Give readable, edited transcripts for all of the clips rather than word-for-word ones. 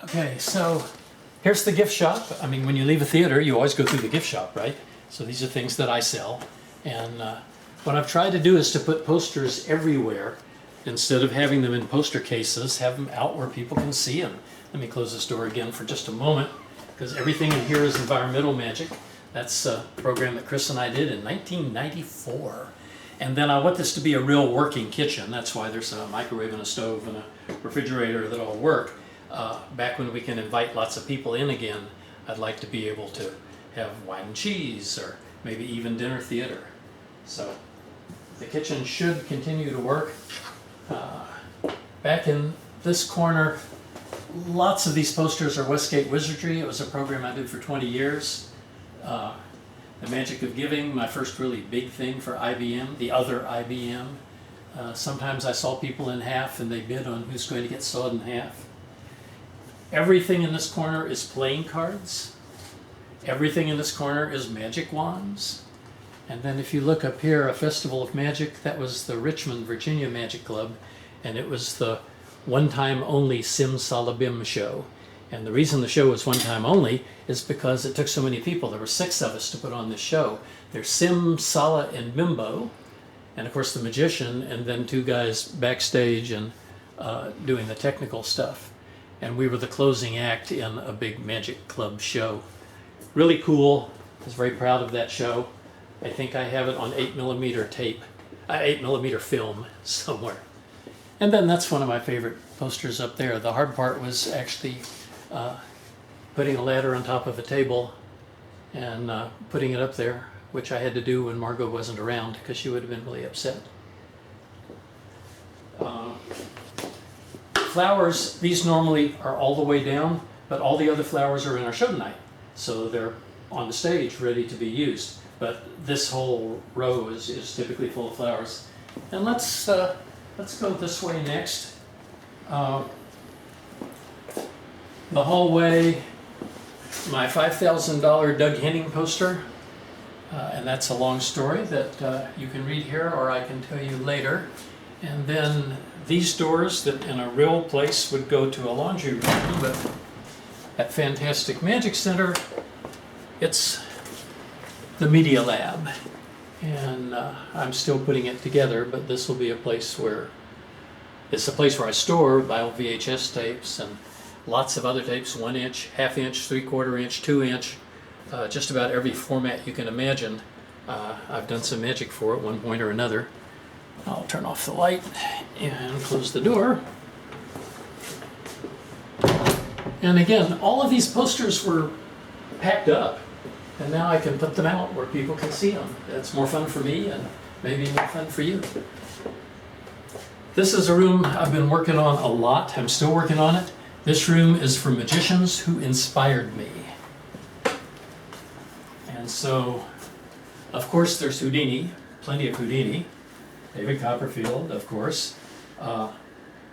Okay, so here's the gift shop. I mean, when you leave a theater, you always go through the gift shop, right? So these are things that I sell. And what I've tried to do is to put posters everywhere. Instead of having them in poster cases, have them out where people can see them. Let me close this door again for just a moment, because everything in here is environmental magic. That's a program that Chris and I did in 1994. And then I want this to be a real working kitchen. That's why there's a microwave and a stove and a refrigerator that all work. Back when we can invite lots of people in again, I'd like to be able to have wine and cheese, or maybe even dinner theater. So the kitchen should continue to work. Back in this corner, lots of these posters are Westgate Wizardry. It was a program I did for 20 years. The Magic of Giving, my first really big thing for IBM, the other IBM. Sometimes I saw people in half and they bid on who's going to get sawed in half. Everything in this corner is playing cards. Everything in this corner is magic wands. And then if you look up here, a Festival of Magic, that was the Richmond, Virginia Magic Club, and it was the one-time only Simsalabim show. And the reason the show was one time only is because it took so many people. There were 6 of us to put on this show. There's Sim, Sala, and Bimbo, and of course the magician, and then 2 guys backstage and doing the technical stuff. And we were the closing act in a big magic club show. Really cool. I was very proud of that show. I think I have it on 8mm tape, 8mm film somewhere. And then that's one of my favorite posters up there. The hard part was actually putting a ladder on top of a table and putting it up there, which I had to do when Margot wasn't around because she would have been really upset. Flowers, these normally are all the way down, but all the other flowers are in our show tonight. So they're on the stage ready to be used. But this whole row is typically full of flowers. And let's go this way next. The hallway, my $5,000 Doug Henning poster, and that's a long story that you can read here or I can tell you later. And then these doors that in a real place would go to a laundry room, but at Fantastic Magic Center, it's the Media Lab. And I'm still putting it together, but this will be a place where, it's a place where I store my VHS tapes and lots of other tapes, 1 inch, 1/2 inch, 3/4 inch, 2 inch, just about every format you can imagine. I've done some magic for at one point or another. I'll turn off the light and close the door. And again, all of these posters were packed up, and now I can put them out where people can see them. That's more fun for me and maybe more fun for you. This is a room I've been working on a lot. I'm still working on it. This room is for magicians who inspired me. And so, of course, there's Houdini, plenty of Houdini. David Copperfield, of course.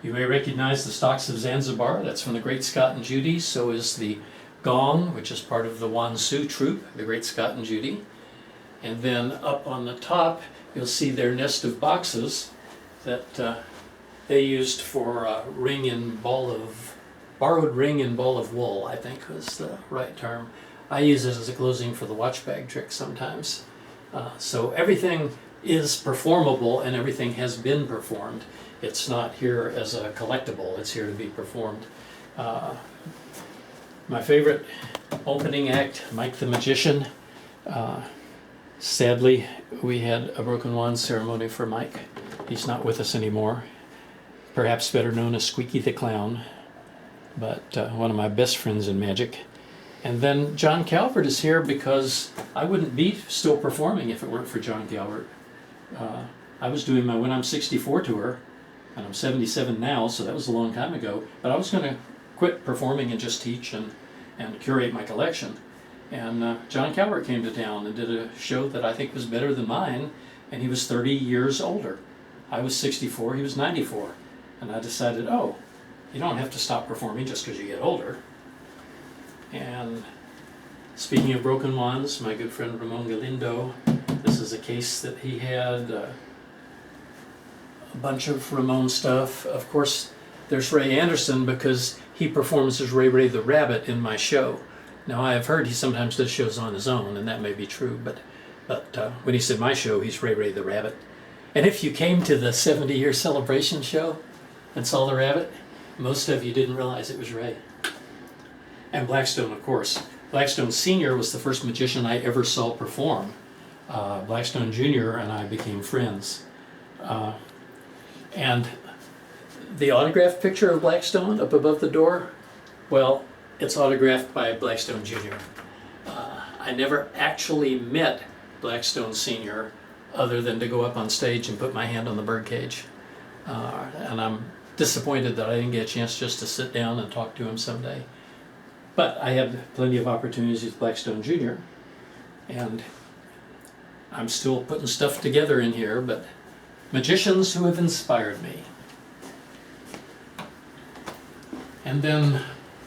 You may recognize the Stocks of Zanzibar. That's from the Great Scott and Judy. So is the Gong, which is part of the Wansu troupe, the Great Scott and Judy. And then up on the top, you'll see their nest of boxes that they used for borrowed ring and ball of wool, I think was the right term. I use it as a closing for the watch bag trick sometimes. So everything is performable and everything has been performed. It's not here as a collectible, it's here to be performed. My favorite opening act, Mike the Magician. Sadly, we had a broken wand ceremony for Mike. He's not with us anymore. Perhaps better known as Squeaky the Clown, but one of my best friends in magic. And then John Calvert is here because I wouldn't be still performing if it weren't for John Calvert. I was doing my When I'm 64 tour, and I'm 77 now, so that was a long time ago, but I was going to quit performing and just teach and curate my collection. And John Calvert came to town and did a show that I think was better than mine, and he was 30 years older. I was 64, he was 94. And I decided, oh, you don't have to stop performing just because you get older. And speaking of broken wands, my good friend Ramon Galindo, this is a case that he had, a bunch of Ramon stuff. Of course, there's Ray Anderson because he performs as Ray Ray the Rabbit in my show. Now, I have heard he sometimes does shows on his own, and that may be true, but when he said my show, he's Ray Ray the Rabbit. And if you came to the 70-year celebration show and saw the rabbit, most of you didn't realize it was Ray. And Blackstone, of course. Blackstone Sr. was the first magician I ever saw perform. Blackstone Jr. and I became friends. And the autographed picture of Blackstone up above the door, well, it's autographed by Blackstone Jr. I never actually met Blackstone Sr. other than to go up on stage and put my hand on the birdcage. And I'm disappointed that I didn't get a chance just to sit down and talk to him someday. But I had plenty of opportunities with Blackstone Jr. And I'm still putting stuff together in here, but magicians who have inspired me. And then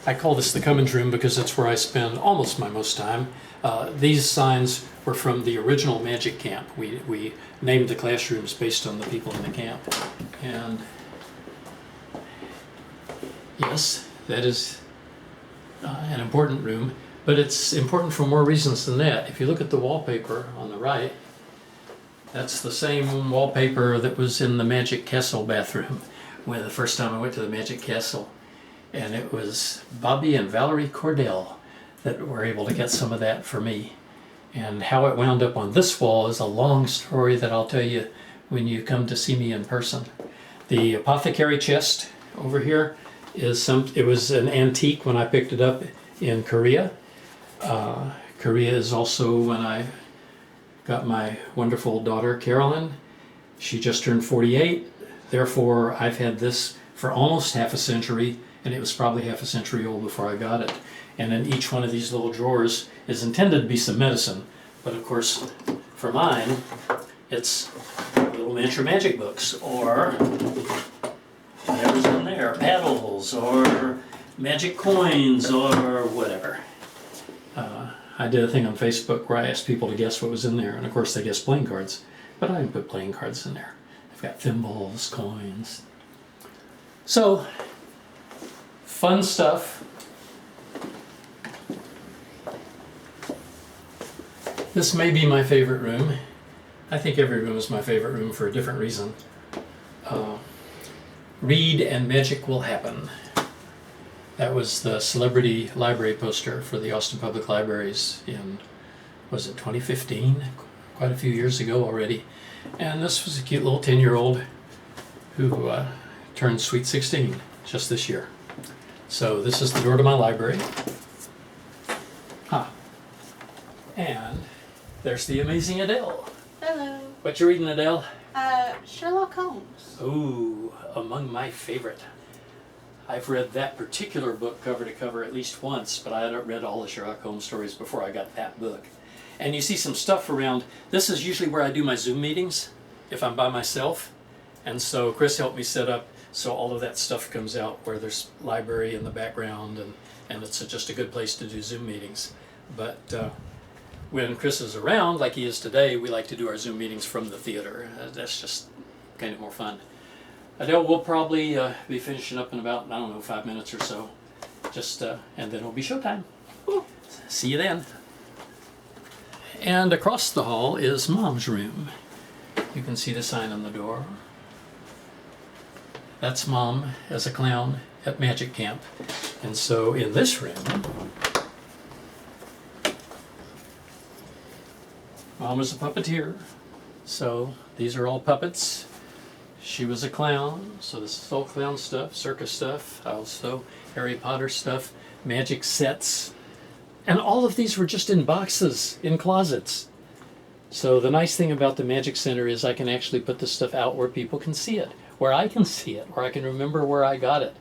I call this the Cummings Room because that's where I spend almost my most time. These signs were from the original magic camp. We named the classrooms based on the people in the camp. And yes, that is an important room, but it's important for more reasons than that. If you look at the wallpaper on the right, that's the same wallpaper that was in the Magic Castle bathroom when the first time I went to the Magic Castle. And it was Bobby and Valerie Cordell that were able to get some of that for me. And how it wound up on this wall is a long story that I'll tell you when you come to see me in person. The Apothecary Chest over here it was an antique when I picked it up in Korea. Korea is also when I got my wonderful daughter Carolyn. She just turned 48. Therefore, I've had this for almost half a century, and it was probably half a century old before I got it. And in each one of these little drawers is intended to be some medicine. But of course, for mine, it's little miniature magic books, or whatever's in there, paddles, or magic coins, or whatever. I did a thing on Facebook where I asked people to guess what was in there, and of course they guessed playing cards, but I didn't put playing cards in there. I've got thimbles, coins. So, fun stuff. This may be my favorite room. I think every room is my favorite room for a different reason. Read and magic will happen. That was the celebrity library poster for the Austin Public Libraries in, was it 2015? Quite a few years ago already. And this was a cute little 10-year-old who turned sweet 16 just this year. So this is the door to my library. And there's the amazing Adele. Hello. What you reading, Adele? Sherlock Holmes. Ooh, among my favorite. I've read that particular book cover to cover at least once, but I hadn't read all the Sherlock Holmes stories before I got that book. And you see some stuff around. This is usually where I do my Zoom meetings, if I'm by myself. And so Chris helped me set up so all of that stuff comes out where there's library in the background, and it's just a good place to do Zoom meetings. But when Chris is around, like he is today, we like to do our Zoom meetings from the theater. That's just kind of more fun. Adele will probably be finishing up in about, 5 minutes or so. Just, and then it'll be showtime. See you then. And across the hall is Mom's room. You can see the sign on the door. That's Mom as a clown at Magic Camp. And so in this room, Mom is a puppeteer. So these are all puppets. She was a clown, so this is all clown stuff, circus stuff, also Harry Potter stuff, magic sets. And all of these were just in boxes, in closets. So the nice thing about the Magic Center is I can actually put this stuff out where people can see it, where I can see it, where I can remember where I got it,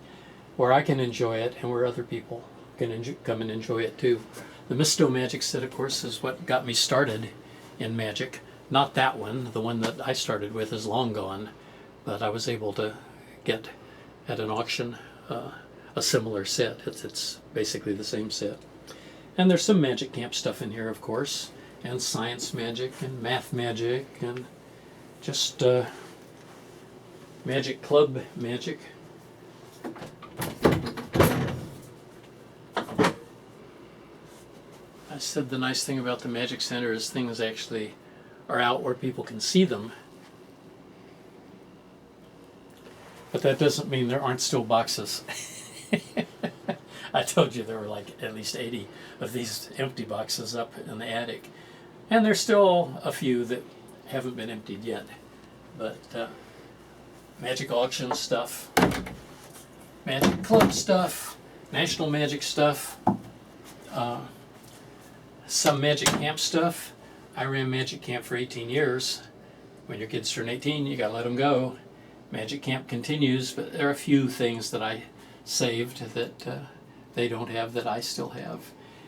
where I can enjoy it, and where other people can come and enjoy it too. The Misto Magic set, of course, is what got me started in magic. Not that one, the one that I started with is long gone. But I was able to get at an auction a similar set. It's basically the same set. And there's some Magic Camp stuff in here, of course, and science magic and math magic and just Magic Club magic. I said the nice thing about the Magic Center is things actually are out where people can see them. But that doesn't mean there aren't still boxes. I told you there were like at least 80 of these empty boxes up in the attic. And there's still a few that haven't been emptied yet. But Magic Auction stuff, Magic Club stuff, National Magic stuff, some Magic Camp stuff. I ran Magic Camp for 18 years. When your kids turn 18, you gotta let them go. Magic Camp continues, but there are a few things that I saved that they don't have that I still have.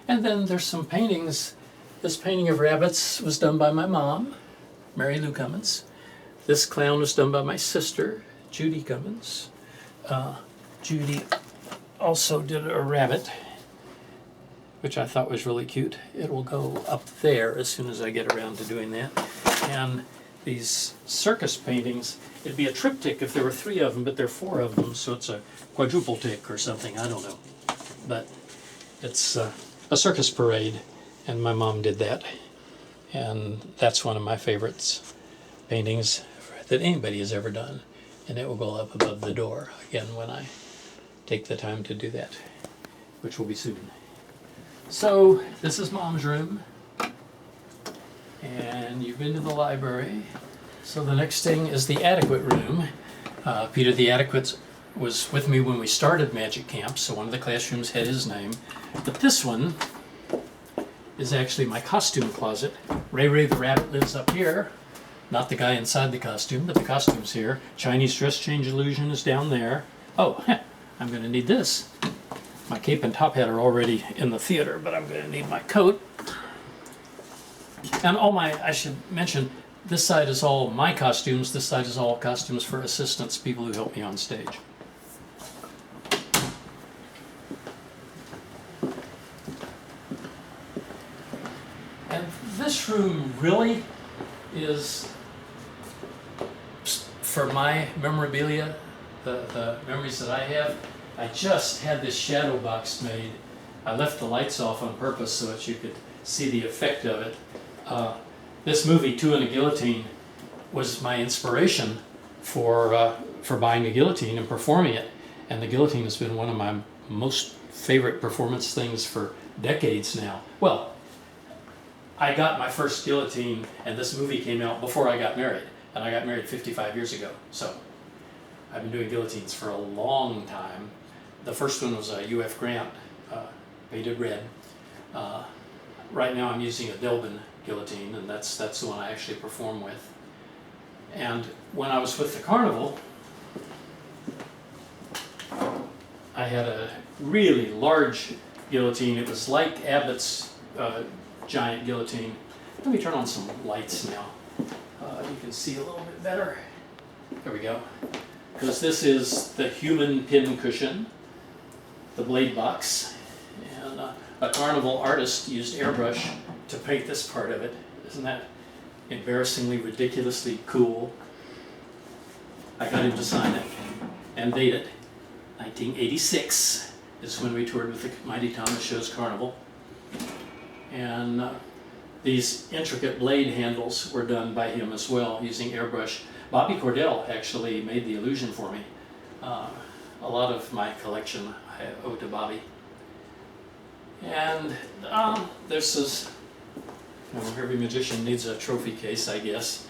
And then there's some paintings. This painting of rabbits was done by my mom, Mary Lou Cummins. This clown was done by my sister, Judy Cummins. Judy also did a rabbit, which I thought was really cute. It will go up there as soon as I get around to doing that. And these circus paintings, it'd be a triptych if there were 3 of them, but there are 4 of them, so it's a quadruple tick or something, I don't know. But it's a Circus Parade, and my mom did that. And that's one of my favorites, paintings that anybody has ever done. And it will go up above the door, again, when I take the time to do that, which will be soon. So, this is Mom's room. And you've been to the library. So the next thing is the Adequate room. Peter the Adequate was with me when we started Magic Camp, so one of the classrooms had his name. But this one is actually my costume closet. Ray Ray the Rabbit lives up here. Not the guy inside the costume, but the costume's here. Chinese Dress Change Illusion is down there. Oh, I'm going to need this. My cape and top hat are already in the theater, but I'm going to need my coat. And I should mention, this side is all my costumes, this side is all costumes for assistants, people who help me on stage. And this room really is, for my memorabilia, the memories that I have. I just had this shadow box made. I left the lights off on purpose so that you could see the effect of it. This movie, Two in a Guillotine, was my inspiration for buying a guillotine and performing it. And the guillotine has been one of my most favorite performance things for decades now. Well, I got my first guillotine, and this movie came out before I got married. And I got married 55 years ago. So I've been doing guillotines for a long time. The first one was a UF Grant, painted red. Right now I'm using a Delbin guillotine, and that's the one I actually perform with. And when I was with the carnival, I had a really large guillotine. It was like Abbott's giant guillotine. Let me turn on some lights now. You can see a little bit better. There we go. Because this is the human pin cushion, the blade box, and a carnival artist used airbrush to paint this part of it. Isn't that embarrassingly, ridiculously cool? I got him to sign it and date it. 1986 is when we toured with the Mighty Thomas Show's Carnival. And these intricate blade handles were done by him as well, using airbrush. Bobby Cordell actually made the illusion for me. A lot of my collection I owe to Bobby. And this is, every magician needs a trophy case, I guess.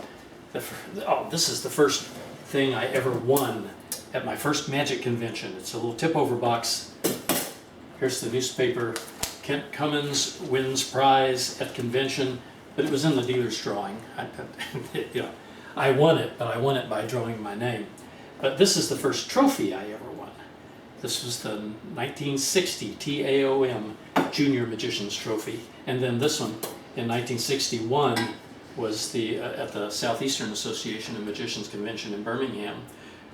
This is the first thing I ever won at my first magic convention. It's a little tip-over box. Here's the newspaper. Kent Cummins wins prize at convention, but it was in the dealer's drawing. I won it, but I won it by drawing my name. But this is the first trophy I ever won. This was the 1960 TAOM Junior Magician's Trophy. And then this one in 1961 was at the Southeastern Association of Magicians Convention in Birmingham,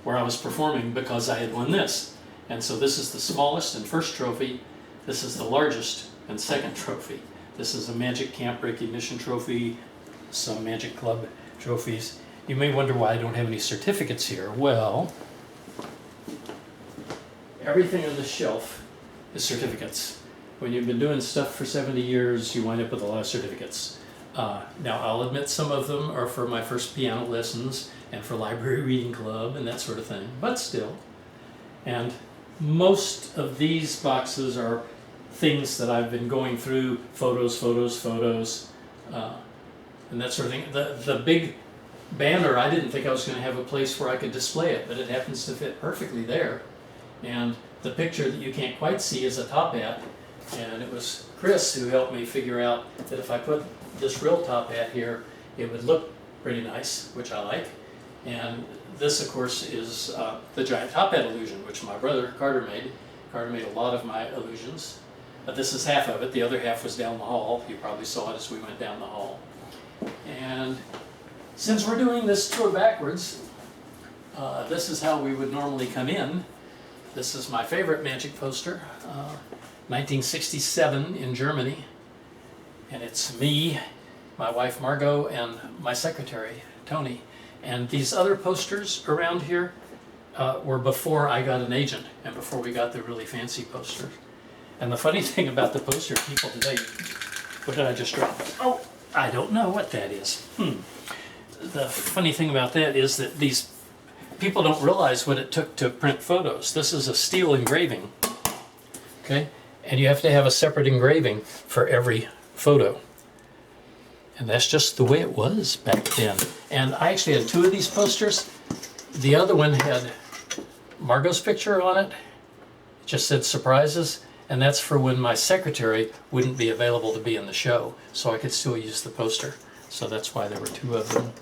where I was performing because I had won this. And so this is the smallest and first trophy. This is the largest and second trophy. This is a Magic Camp Recognition Trophy, some Magic Club trophies. You may wonder why I don't have any certificates here. Well, everything on the shelf is certificates. when you've been doing stuff for 70 years, you wind up with a lot of certificates. Now, I'll admit some of them are for my first piano lessons and for library reading club and that sort of thing, but still. And most of these boxes are things that I've been going through, photos, and that sort of thing. The big banner, I didn't think I was going to have a place where I could display it, but it happens to fit perfectly there. And the picture that you can't quite see is a top hat, and it was Chris who helped me figure out that if I put this real top hat here, it would look pretty nice, which I like. And this, of course, is the giant top hat illusion, which my brother Carter made. Carter made a lot of my illusions. But this is half of it. The other half was down the hall. You probably saw it as we went down the hall. And since we're doing this tour backwards, this is how we would normally come in. This is my favorite magic poster, 1967 in Germany. And it's me, my wife Margot, and my secretary, Tony. And these other posters around here were before I got an agent and before we got the really fancy posters. And the funny thing about the poster people today, what did I just drop? Oh, I don't know what that is. The funny thing about that is that these people don't realize what it took to print photos. This is a steel engraving, okay? And you have to have a separate engraving for every photo. And that's just the way it was back then. And I actually had two of these posters. The other one had Margot's picture on it. It just said surprises. And that's for when my secretary wouldn't be available to be in the show. So I could still use the poster. So that's why there were two of them.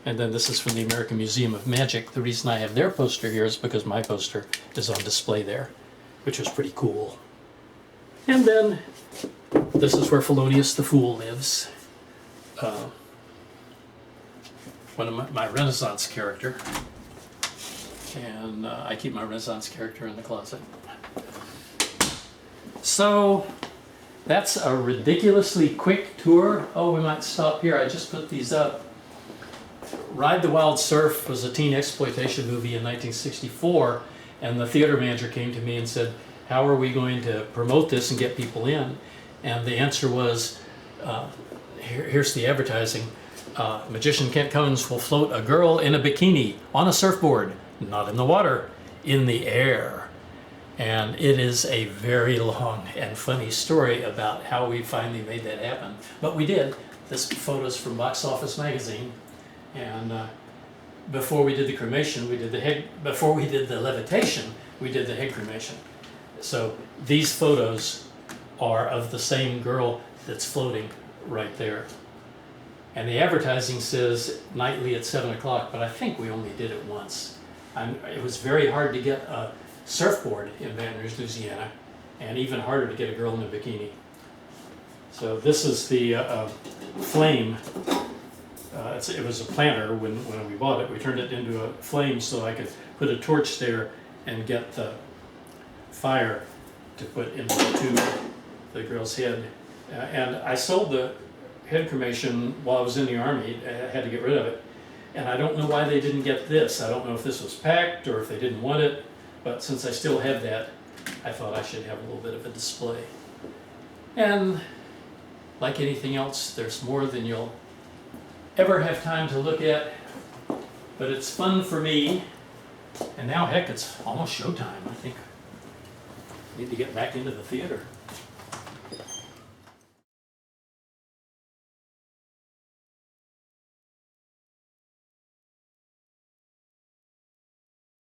And then this is from the American Museum of Magic. The reason I have their poster here is because my poster is on display there, which was pretty cool. And then this is where Felonius the Fool lives. One of my Renaissance character. And I keep my Renaissance character in the closet. So that's a ridiculously quick tour. Oh, we might stop here. I just put these up. Ride the Wild Surf was a teen exploitation movie in 1964, and the theater manager came to me and said, how are we going to promote this and get people in? And the answer was, here's the advertising. Magician Kent Cummins will float a girl in a bikini on a surfboard, not in the water, in the air. And it is a very long and funny story about how we finally made that happen. But we did. This photo's from Box Office Magazine. And before we did the cremation, before we did the levitation, we did the head cremation. So these photos are of the same girl that's floating right there. And the advertising says nightly at 7 o'clock, but I think we only did it once. It was very hard to get a surfboard in Baton Rouge, Louisiana, and even harder to get a girl in a bikini. So this is the flame. It was a planter when we bought it. We turned it into a flame so I could put a torch there and get the fire to put into the girl's head. And I sold the head cremation while I was in the Army. I had to get rid of it. And I don't know why they didn't get this. I don't know if this was packed or if they didn't want it. But since I still have that, I thought I should have a little bit of a display. And like anything else, there's more than you'll ever have time to look at. But it's fun for me. And now, heck, it's almost showtime. I think I need to get back into the theater.